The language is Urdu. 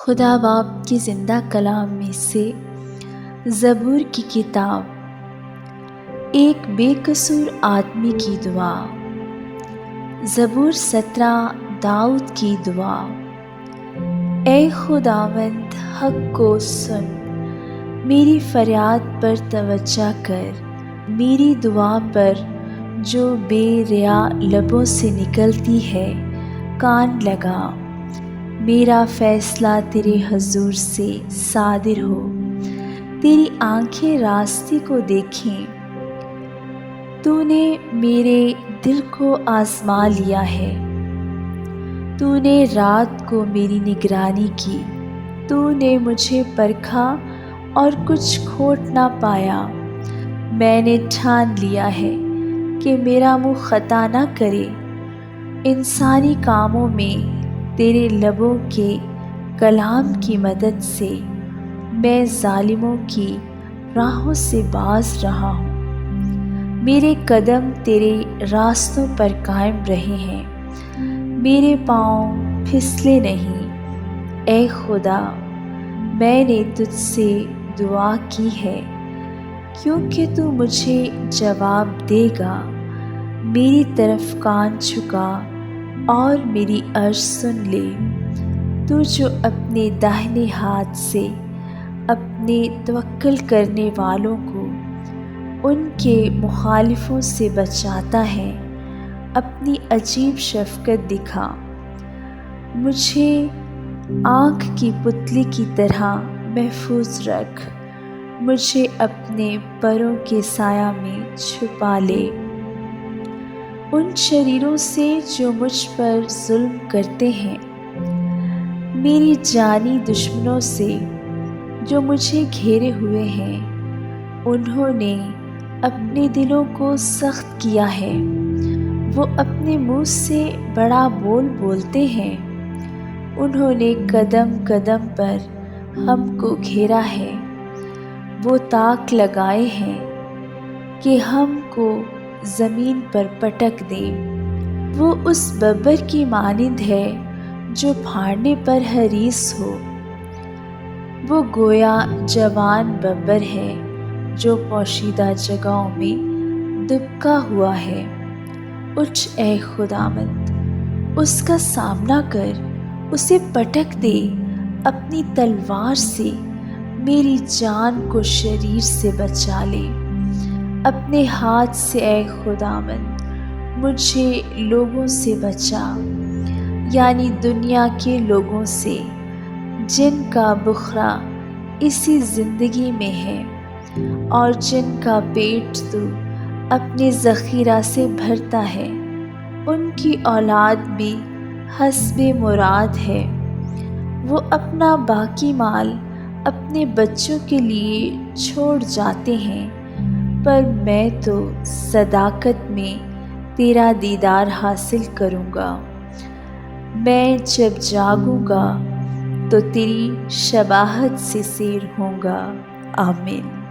خدا باپ کی زندہ کلام میں سے زبور کی کتاب، ایک بے قصور آدمی کی دعا۔ زبور 17 داؤد کی دعا۔ اے خداوند، حق کو سن، میری فریاد پر توجہ کر، میری دعا پر جو بے ریا لبوں سے نکلتی ہے کان لگا۔ میرا فیصلہ تیرے حضور سے صادر ہو، تیری آنکھیں راستے کو دیکھیں۔ تو نے میرے دل کو آزما لیا ہے، تو نے رات کو میری نگرانی کی، تو نے مجھے پرکھا اور کچھ کھوٹ نہ پایا۔ میں نے ٹھان لیا ہے کہ میرا منہ خطا نہ کرے۔ انسانی کاموں میں تیرے لبوں کے کلام کی مدد سے میں ظالموں کی راہوں سے باز رہا ہوں۔ میرے قدم تیرے راستوں پر قائم رہے ہیں، میرے پاؤں پھسلے نہیں۔ اے خدا، میں نے تجھ سے دعا کی ہے، کیونکہ تو مجھے جواب دے گا۔ میری طرف کان جھکا اور میری عرض سن لے۔ تو جو اپنے داہنے ہاتھ سے اپنے توکل کرنے والوں کو ان کے مخالفوں سے بچاتا ہے، اپنی عجیب شفقت دکھا۔ مجھے آنکھ کی پتلی کی طرح محفوظ رکھ، مجھے اپنے پروں کے سایہ میں چھپا لے۔ ان شریروں سے جو مجھ پر ظلم کرتے ہیں، میری جانی دشمنوں سے جو مجھے گھیرے ہوئے ہیں، انہوں نے اپنے دلوں کو سخت کیا ہے، وہ اپنے منہ سے بڑا بول بولتے ہیں۔ انہوں نے قدم قدم پر ہم کو گھیرا ہے، وہ طاق لگائے ہیں کہ ہم کو زمین پر پٹک دیں۔ وہ اس ببر کی مانند ہے جو پھاڑنے پر حریص ہو، وہ گویا جوان ببر ہے جو پوشیدہ جگہوں میں دبکا ہوا ہے۔ اٹھ اے خداوند، اس کا سامنا کر، اسے پٹک دے۔ اپنی تلوار سے میری جان کو شریر سے بچا لے۔ اپنے ہاتھ سے اے خداوند مجھے لوگوں سے بچا، یعنی دنیا کے لوگوں سے جن کا بخرا اسی زندگی میں ہے، اور جن کا پیٹ تو اپنے ذخیرہ سے بھرتا ہے۔ ان کی اولاد بھی حسب مراد ہے، وہ اپنا باقی مال اپنے بچوں کے لیے چھوڑ جاتے ہیں، پر میں تو صداقت میں تیرا دیدار حاصل کروں گا۔ میں جب جاگوں گا تو تیری شباہت سے سیر ہوں گا۔ آمین۔